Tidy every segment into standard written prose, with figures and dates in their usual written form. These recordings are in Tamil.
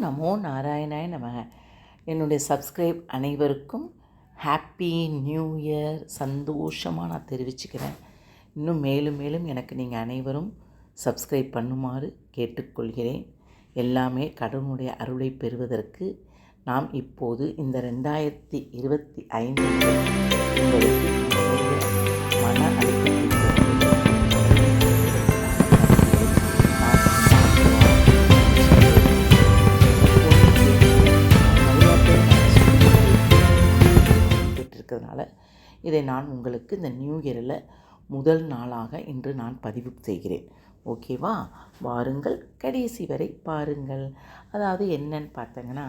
நமோ நாராயணாய நமக. என்னுடைய சப்ஸ்கிரைப் அனைவருக்கும் ஹாப்பி நியூ இயர் சந்தோஷமாக நான் தெரிவிச்சுக்கிறேன். இன்னும் மேலும் மேலும் எனக்கு நீங்கள் அனைவரும் சப்ஸ்கிரைப் பண்ணுமாறு கேட்டுக்கொள்கிறேன். எல்லாமே கடவுளுடைய அருளை பெறுவதற்கு நாம் இப்போது இந்த 2025 உங்களுக்கு மன அழுத்தத்தை இருக்கிறதுனால இதை நான் உங்களுக்கு இந்த நியூ இயரில் முதல் நாளாக இன்று நான் பதிவு செய்கிறேன். ஓகேவா? வாருங்கள், கடைசி வரை பாருங்கள். அதாவது என்னன்னு பார்த்தங்கன்னா,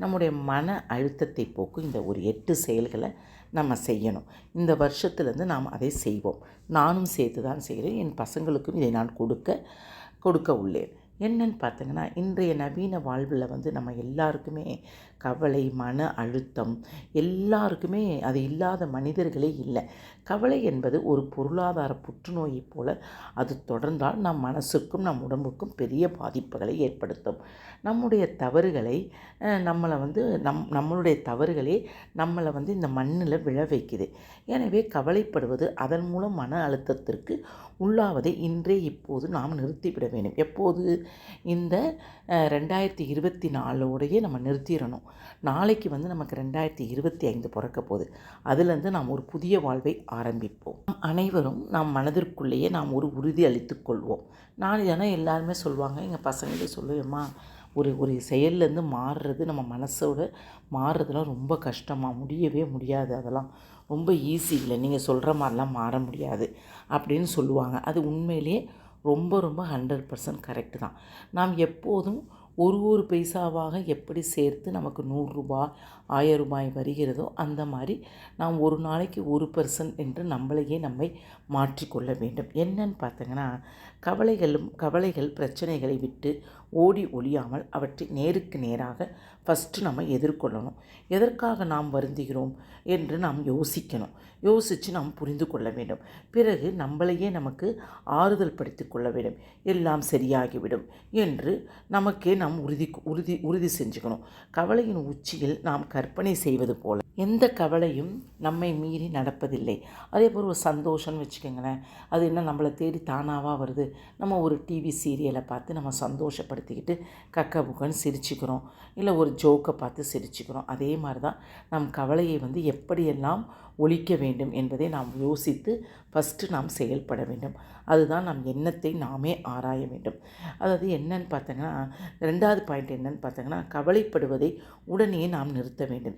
நம்முடைய மன அழுத்தத்தை போக்கும் இந்த ஒரு 8 செயல்களை நம்ம செய்யணும். இந்த வருஷத்துலேருந்து நாம் அதை செய்வோம். நானும் சேர்த்து தான் செய்கிறேன். என் பசங்களுக்கும் இதை நான் கொடுக்க உள்ளேன். என்னன்னு பார்த்தீங்கன்னா, இன்றைய நவீன வாழ்வில் நம்ம எல்லாருக்குமே கவலை, மன அழுத்தம், எல்லாருக்குமே அது இல்லாத மனிதர்களே இல்லை. கவலை என்பது ஒரு பொருளாதார புற்றுநோயை போல் அது தொடர்ந்தால் நம் மனசுக்கும் நம் உடம்புக்கும் பெரிய பாதிப்புகளை ஏற்படுத்தும். நம்முடைய தவறுகளை நம்மளுடைய தவறுகளே நம்மளை இந்த மண்ணில் விழ வைக்குது. எனவே கவலைப்படுவது அதன் மூலம் மன அழுத்தத்திற்கு உள்ளாவதை இப்போது நாம் நிறுத்திவிட வேண்டும். எப்போது? இந்த 2024 நம்ம நிறுத்திடணும். நாளைக்கு நமக்கு 2025 பிறக்க போகுது. அதுலேருந்து நாம் ஒரு புதிய வாழ்வை ஆரம்பிப்போம். அனைவரும் நாம் மனதிற்குள்ளேயே நாம் ஒரு உறுதி அளித்து கொள்வோம். எல்லாருமே சொல்லுவாங்க, எங்கள் பசங்களே சொல்லுவேம்மா, ஒரு செயல்லேருந்து மாறுறது, நம்ம மனசோட மாறுறதுலாம் ரொம்ப கஷ்டமாக, முடியவே முடியாது, அதெல்லாம் ரொம்ப ஈஸி இல்லை, நீங்கள் சொல்கிற மாதிரிலாம் மாற முடியாது அப்படின்னு சொல்லுவாங்க. அது உண்மையிலே ரொம்ப 100% கரெக்டு தான். நாம் எப்போதும் ஒரு பைசாவாக எப்படி சேர்த்து நமக்கு 100 ரூபாய் 1000 ரூபாய் வருகிறதோ அந்த மாதிரி நாம் ஒரு நாளைக்கு 1% என்று நம்மை மாற்றிக்கொள்ள வேண்டும். என்னன்னு பார்த்தீங்கன்னா, கவலைகள் பிரச்சனைகளை விட்டு ஓடி ஒழியாமல் அவற்றை நேருக்கு நேராக ஃபஸ்ட்டு நம்ம எதிர்கொள்ளணும். எதற்காக நாம் வருந்துகிறோம் என்று நாம் யோசித்து நாம் புரிந்து கொள்ள வேண்டும். பிறகு நம்மளையே நமக்கு ஆறுதல் படுத்தி கொள்ள வேண்டும். எல்லாம் சரியாகிவிடும் என்று நமக்கே நாம் உறுதி செஞ்சுக்கணும். கவலையின் உச்சியில் நாம் கற்பனை செய்வது போல எந்த கவலையும் நம்மை மீறி நடப்பதில்லை. அதே போல் ஒரு சந்தோஷம்னு வச்சுக்கோங்களேன், அது என்ன நம்மளை தேடி தானாக வருது. நம்ம ஒரு டிவி சீரியலை பார்த்து நம்ம சந்தோஷப்படுத்திக்கிட்டு கக்க புக்கன்னு சிரிச்சுக்கிறோம், இல்லை ஒரு ஜோக்கை பார்த்து சிரிச்சுக்கிறோம். அதே மாதிரி தான் நம் கவலையை எப்படியெல்லாம் ஒழிக்க வேண்டும் என்பதை நாம் யோசித்து ஃபஸ்ட்டு நாம் செயல்பட வேண்டும். அதுதான் நம் எண்ணத்தை நாமே ஆராய வேண்டும். அதாவது என்னன்னு பார்த்தீங்கன்னா, 2வது பாயிண்ட் என்னன்னு பார்த்தீங்கன்னா, கவலைப்படுவதை உடனே நாம் நிறுத்த வேண்டும்.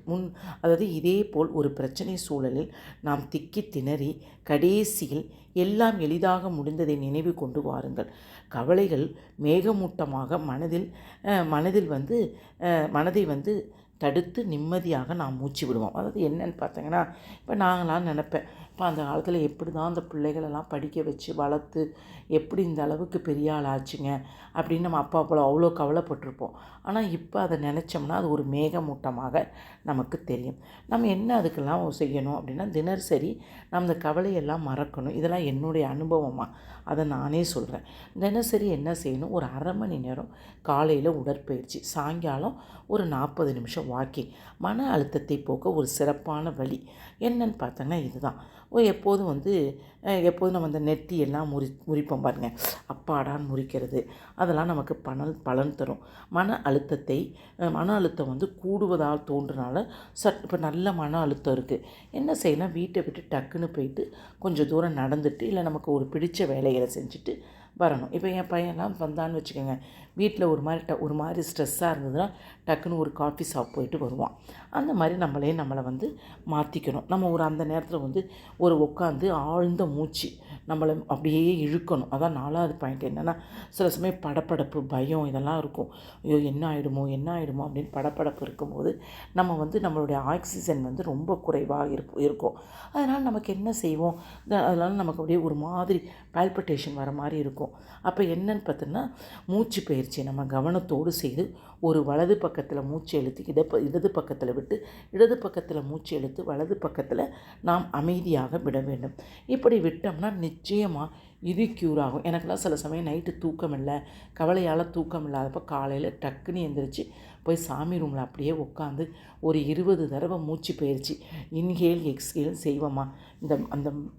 அதாவது இதே போல் ஒரு பிரச்சனை சூழலில் நாம் திக்கி திணறி கடைசியில் எல்லாம் எளிதாக முடிந்ததை நினைவு கொண்டு வாருங்கள். கவலைகள் மேகமூட்டமாக மனதை தடுத்து நிம்மதியாக நாம் மூச்சு விடுவோம். அதாவது என்னன்னு பார்த்தீங்கன்னா, இப்போ நாங்களாம் நினப்பேன், இப்போ அந்த காலத்தில் எப்படி தான் அந்த பிள்ளைகளெல்லாம் படிக்க வச்சு வளர்த்து எப்படி இந்த அளவுக்கு பெரிய ஆள் ஆச்சுங்க அப்படின்னு நம்ம அப்பா போல் அவ்வளோ கவலைப்பட்டிருப்போம். ஆனால் இப்போ அதை நினச்சோம்னா அது ஒரு மேகமூட்டமாக நமக்கு தெரியும். நம்ம என்ன அதுக்கெல்லாம் செய்யணும் அப்படின்னா, தினசரி நம்ம இந்த கவலையெல்லாம் மறக்கணும். இதெல்லாம் என்னுடைய அனுபவமாக அதை நானே சொல்கிறேன். தினசரி என்ன செய்யணும்? ஒரு அரை மணி நேரம் காலையில் உடற்பயிற்சி, சாயங்காலம் ஒரு 40 நிமிஷம் வாக்கிங். மன அழுத்தத்தை போக்க ஒரு சிறப்பான வழி என்னன்னு பார்த்தோன்னா இதுதான். எப்போதும் நம்ம அந்த நெத்தியெல்லாம் முறிப்போம் பாருங்கள், அப்பாடான்னு முறிக்கிறது, அதெல்லாம் நமக்கு பலன் தரும். மன அழுத்தம் கூடுவதால் தோன்றுனால இப்போ நல்ல மன அழுத்தம் இருக்குது, என்ன செய்யலாம்? வீட்டை விட்டு டக்குன்னு போயிட்டு கொஞ்சம் தூரம் நடந்துட்டு, இல்லை நமக்கு ஒரு பிடிச்ச வேலைகளை செஞ்சுட்டு வரணும். இப்போ என் பையன்லாம் வந்தான்னு வச்சுக்கோங்க, வீட்டில் ஒரு மாதிரி ஸ்ட்ரெஸ்ஸாக இருந்ததுன்னா டக்குன்னு ஒரு காஃபி ஷாப் போயிட்டு வருவான். அந்த மாதிரி நம்மளை மாற்றிக்கணும். நம்ம அந்த நேரத்தில் உட்காந்து ஆழ்ந்த மூச்சு நம்மளை அப்படியே இழுக்கணும். அதான் 4வது பாயிண்ட் என்னென்னா, சில சமயம் படப்படப்பு, பயம் இதெல்லாம் இருக்கும். ஐயோ என்ன ஆகிடுமோ அப்படின்னு படப்படப்பு இருக்கும்போது நம்மளுடைய ஆக்சிஜன் ரொம்ப குறைவாக இருக்கும். அதனால் நமக்கு என்ன செய்வோம்? அதனால் நமக்கு அப்படியே ஒரு மாதிரி பால்பிட்டேஷன் வர மாதிரி இருக்கும். அப்போ என்னன்னு பார்த்தோன்னா, மூச்சு பயிற்சி நம்ம கவனத்தோடு செய்து ஒரு வலது பக்கத்தில் மூச்சு இழுத்து இடது பக்கத்தில் விட்டு, இடது பக்கத்தில் மூச்சு இழுத்து வலது பக்கத்தில் நாம் அமைதியாக விட வேண்டும். இப்படி விட்டோம்னா நிச்சயமாக இது க்யூர் ஆகும். எனக்கெல்லாம் சில சமயம் நைட்டு தூக்கம் இல்லை, கவலையால் தூக்கம் இல்லாதப்போ காலையில் டக்குன்னு எந்திரிச்சு போய் சாமி ரூமில் அப்படியே உட்காந்து ஒரு 20 தடவை மூச்சு பயிற்சி இன்ஹேல் எக்ஸ்ஹேல் செய்வோமா,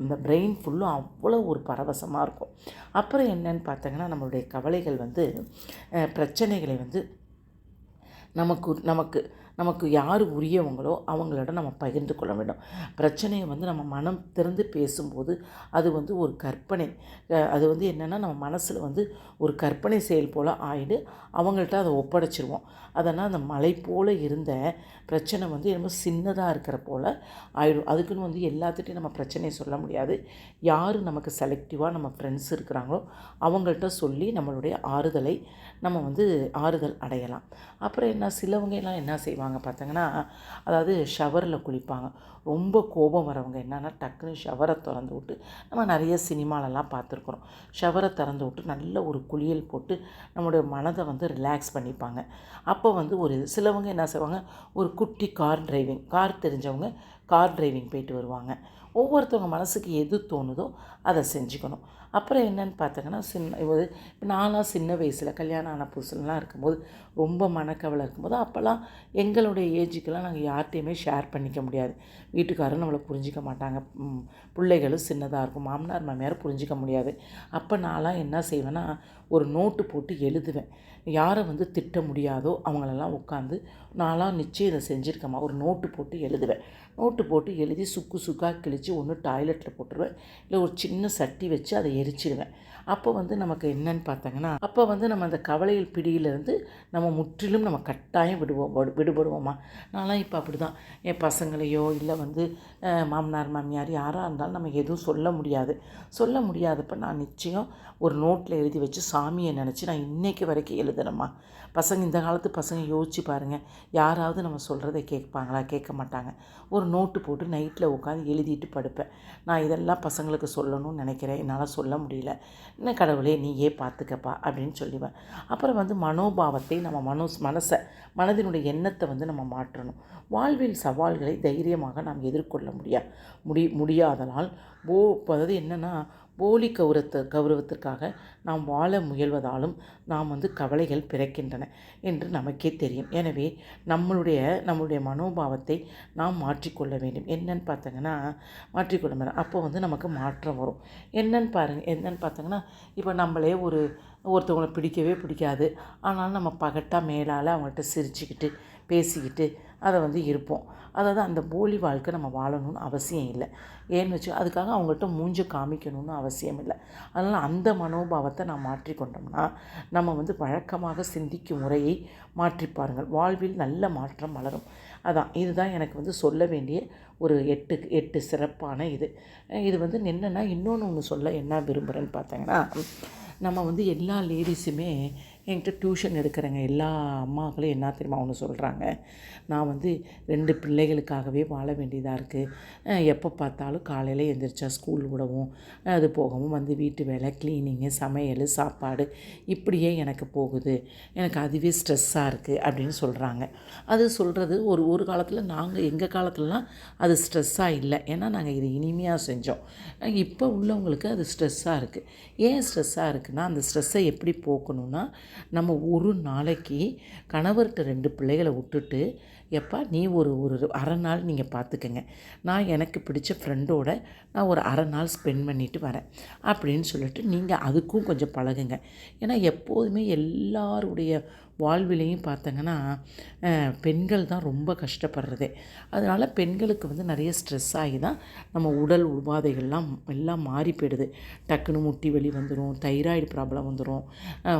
இந்த பிரெயின் ஃபுல்லும் அவ்வளோ ஒரு பரவசமாக இருக்கும். அப்புறம் என்னன்னு பார்த்தீங்கன்னா, நம்மளுடைய கவலைகள் வந்து பிரச்சனைகளை வந்து நமக்கு நமக்கு நமக்கு யார் உரியவங்களோ அவங்களோட நம்ம பகிர்ந்து கொள்ள வேண்டும். பிரச்சனையை வந்து நம்ம மனம் திறந்து பேசும்போது அது வந்து ஒரு கற்பனை, அது வந்து என்னென்னா நம்ம மனசில் வந்து ஒரு கற்பனை செயல் போல் ஆகிடு அவங்கள்ட்ட அதை ஒப்படைச்சிருவோம். அதனால் அந்த மலை போல் இருந்த பிரச்சனை வந்து ரொம்ப சின்னதாக இருக்கிற போல் ஆகிடும். அதுக்குன்னு வந்து எல்லாத்துட்டையும் நம்ம பிரச்சனையை சொல்ல முடியாது. யார் நமக்கு செலக்டிவாக நம்ம ஃப்ரெண்ட்ஸ் இருக்கிறாங்களோ அவங்கள்ட்ட சொல்லி நம்மளுடைய ஆறுதலை நம்ம வந்து ஆறுதல் அடையலாம். அப்புறம் என்ன, சிலவங்க எல்லாம் என்ன செய்வாங்க பார்த்தீங்கன்னா, அதாவது ஷவரில் குளிப்பாங்க. ரொம்ப கோபம் வரவங்க என்னென்னா டக்குன்னு ஷவரை திறந்து விட்டு, நம்ம நிறைய சினிமாலெல்லாம் பார்த்துருக்குறோம், ஷவரை திறந்து விட்டு நல்ல ஒரு குளியல் போட்டு நம்மளுடைய மனதை வந்து ரிலாக்ஸ் பண்ணிப்பாங்க. அப்போ வந்து சிலவங்க என்ன செய்வாங்க, ஒரு குட்டி கார் தெரிஞ்சவங்க கார் டிரைவிங் போயிட்டு வருவாங்க. ஒவ்வொருத்தவங்க மனசுக்கு எது தோணுதோ அதை செஞ்சுக்கணும். அப்புறம் என்னென்னு பார்த்தீங்கன்னா, இப்போ நான்லாம் சின்ன வயசில் கல்யாணம் ஆன புதுசுலாம் இருக்கும்போது ரொம்ப மனக்கவலை இருக்கும்போது, அப்போல்லாம் எங்களுடைய ஏஜுக்கெல்லாம் நாங்கள் யார்கிட்டையுமே ஷேர் பண்ணிக்க முடியாது. வீட்டுக்காரரும் நம்மளை புரிஞ்சிக்க மாட்டாங்க, பிள்ளைகளும் சின்னதாக இருக்கும், மாமனார் மாமியார் புரிஞ்சிக்க முடியாது. அப்போ நான்லாம் என்ன செய்வேன்னா, ஒரு நோட்டு போட்டு எழுதுவேன். யாரை வந்து திட்ட முடியாதோ அவங்களெல்லாம் உட்காந்து நான்லாம் நிச்சயம் இதை செஞ்சுருக்கேம்மா, ஒரு நோட்டு போட்டு எழுதுவேன். நோட்டு போட்டு எழுதி சுக்காக கிழித்து ஒன்று டாய்லெட்டில் போட்டுருவேன், இல்லை ஒரு சின்ன சட்டி வச்சு அதை எரிச்சிடுவேன். அப்போ வந்து நமக்கு என்னன்னு பார்த்தாங்கன்னா, அப்போ வந்து நம்ம அந்த கவலையில் பிடியிலேருந்து நம்ம முற்றிலும் நம்ம கட்டாயம் விடுபடுவோமா. நான்லாம் இப்போ அப்படி தான், என் பசங்களையோ இல்லை வந்து மாமனார் மாமியார் யாராக இருந்தாலும் நம்ம எதுவும் சொல்ல முடியாதப்போ நான் நிச்சயம் ஒரு நோட்டில் எழுதி வச்சு சாமியை நினச்சி நான் இன்றைக்கு வரைக்கும் எழுதுறேம்மா. இந்த காலத்து பசங்க யோசிச்சு பாருங்கள், யாராவது நம்ம சொல்கிறத கேட்பாங்களா? கேட்க மாட்டாங்க. ஒரு நோட்டு போட்டு நைட்டில் உட்காந்து எழுதிட்டு படுப்பேன். நான் இதெல்லாம் பசங்களுக்கு சொல்லணும்னு நினைக்கிறேன், என்னால் சொல்ல முடியல, என்ன கடவுளே நீயே பார்த்துக்கப்பா அப்படின்னு சொல்லுவேன். அப்புறம் வந்து மனோபாவத்தை நம்ம மனதினுடைய எண்ணத்தை வந்து நம்ம மாற்றணும். வாழ்வில் சவால்களை தைரியமாக நாம் எதிர்கொள்ள முடியாதனால் அதாவது என்னென்னா, போலி கௌரவத்திற்காக நாம் வாழ முயல்வதாலும் நாம் வந்து கவலைகள் பிறக்கின்றன என்று நமக்கே தெரியும். எனவே நம்மளுடைய மனோபாவத்தை நாம் மாற்றிக்கொள்ள வேண்டும். என்னன்னு பார்த்தீங்கன்னா, மாற்றிக்கொள்ள வேண்டும். அப்போ வந்து நமக்கு மாற்றம் வரும். என்னன்னு பார்த்தீங்கன்னா, இப்போ நம்மளே ஒருத்தவங்களை பிடிக்கவே பிடிக்காது, ஆனாலும் நம்ம பகட்டாக மேலால் அவங்கள்ட்ட சிரிச்சுக்கிட்டு பேசிக்கிட்டு அதை வந்து இருப்போம். அதாவது அந்த போலி வாழ்க்கை நம்ம வாழணும்னு அவசியம் இல்லை. ஏன்னு அதுக்காக அவங்கள்ட்ட மூஞ்ச காமிக்கணும்னு அவசியம் இல்லை. அதனால் அந்த மனோபாவத்தை நான் மாற்றிக்கொண்டோம்னா நம்ம வந்து வழக்கமாக சிந்திக்கும் முறையை மாற்றிப்பாருங்கள், வாழ்வில் நல்ல மாற்றம் வளரும். இதுதான் எனக்கு வந்து சொல்ல வேண்டிய ஒரு 8 சிறப்பான இது வந்து என்னென்னா, இன்னொன்று சொல்ல என்ன விரும்புகிறேன்னு பார்த்தீங்கன்னா, நம்ம வந்து எல்லா லேடிஸுமே என்கிட்ட டியூஷன் எடுக்கிறேங்க எல்லா அம்மாக்களும் என்ன தெரியுமா ஒன்று சொல்கிறாங்க, நான் வந்து 2 பிள்ளைகளுக்காகவே வாழ வேண்டியதாக இருக்குது, எப்போ பார்த்தாலும் காலையில் எழுந்திரிச்சா ஸ்கூல் விடவும் அது போகவும் வந்து வீட்டு வேலை, க்ளீனிங்கு, சமையல், சாப்பாடு இப்படியே எனக்கு போகுது, எனக்கு அதுவே ஸ்ட்ரெஸ்ஸாக இருக்குது அப்படின்னு சொல்கிறாங்க. அது சொல்கிறது ஒரு காலத்தில் எங்கள் காலத்துலலாம் அது ஸ்ட்ரெஸ்ஸாக இல்லை, ஏன்னா நாங்கள் இது இனிமையாக செஞ்சோம். இப்போ உள்ளவங்களுக்கு அது ஸ்ட்ரெஸ்ஸாக இருக்குது. ஏன் ஸ்ட்ரெஸ்ஸாக இருக்குன்னா, அந்த ஸ்ட்ரெஸ்ஸை எப்படி போக்கணும்னா, நம்ம ஒரு நாளைக்கு கணவர்கிட்ட 2 பிள்ளைகளை விட்டுட்டு, எப்பா நீ ஒரு அரை நாள் நீங்கள் பார்த்துக்கங்க, நான் எனக்கு பிடிச்ச ஃப்ரெண்டோட நான் ஒரு அரை நாள் ஸ்பெண்ட் பண்ணிவிட்டு வரேன் அப்படின்னு சொல்லிட்டு நீங்கள் அதுக்கும் கொஞ்சம் பழகுங்க. ஏன்னா எப்போதுமே எல்லாருடைய வாழ்விலையும் பார்த்தங்கன்னா பெண்கள் தான் ரொம்ப கஷ்டப்படுறதே. அதனால் பெண்களுக்கு வந்து நிறைய ஸ்ட்ரெஸ் ஆகி தான் நம்ம உடல் உபாதைகள்லாம் எல்லாம் மாறி போயிடுது. டக்குன்னு முட்டி வலி வந்துடும், தைராய்டு ப்ராப்ளம் வந்துடும்,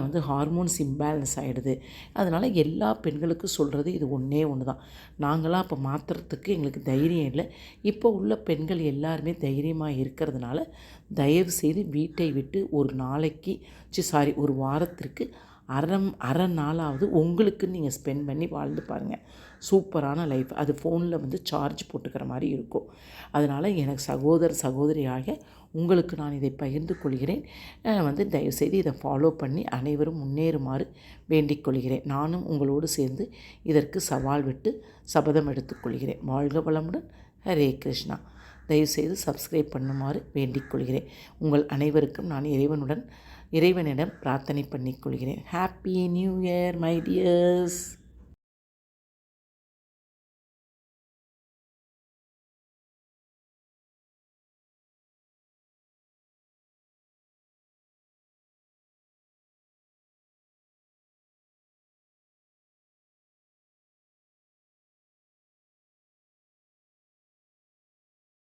வந்து ஹார்மோன்ஸ் இம்பேலன்ஸ் ஆகிடுது. அதனால் எல்லா பெண்களுக்கும் சொல்கிறது இது ஒன்றே தான், நாங்களாம் அப்போ மாற்றுறதுக்கு எங்களுக்கு தைரியம் இல்லை. இப்போ உள்ள பெண்கள் எல்லாருமே தைரியமாக இருக்கிறதுனால தயவு செய்து வீட்டை விட்டு ஒரு வாரத்திற்கு அரை நாளாவது உங்களுக்கு நீங்கள் ஸ்பெண்ட் பண்ணி வாழ்ந்து பாருங்கள். சூப்பரான லைஃப். அது ஃபோனில் வந்து சார்ஜ் போட்டுக்கிற மாதிரி இருக்கும். அதனால் எனக்கு சகோதரியாக உங்களுக்கு நான் இதை பகிர்ந்து கொள்கிறேன். வந்து தயவுசெய்து இதை ஃபாலோ பண்ணி அனைவரும் முன்னேறுமாறு வேண்டிக் கொள்கிறேன். நானும் உங்களோடு சேர்ந்து இதற்கு சவால் விட்டு சபதம் எடுத்துக்கொள்கிறேன். வாழ்க வளமுடன். ஹரே கிருஷ்ணா. தயவுசெய்து சப்ஸ்கிரைப் பண்ணுமாறு வேண்டிக் கொள்கிறேன். உங்கள் அனைவருக்கும் நான் இறைவனிடம் பிரார்த்தனை பண்ணிக்கொள்கிறேன். Happy new year my tears.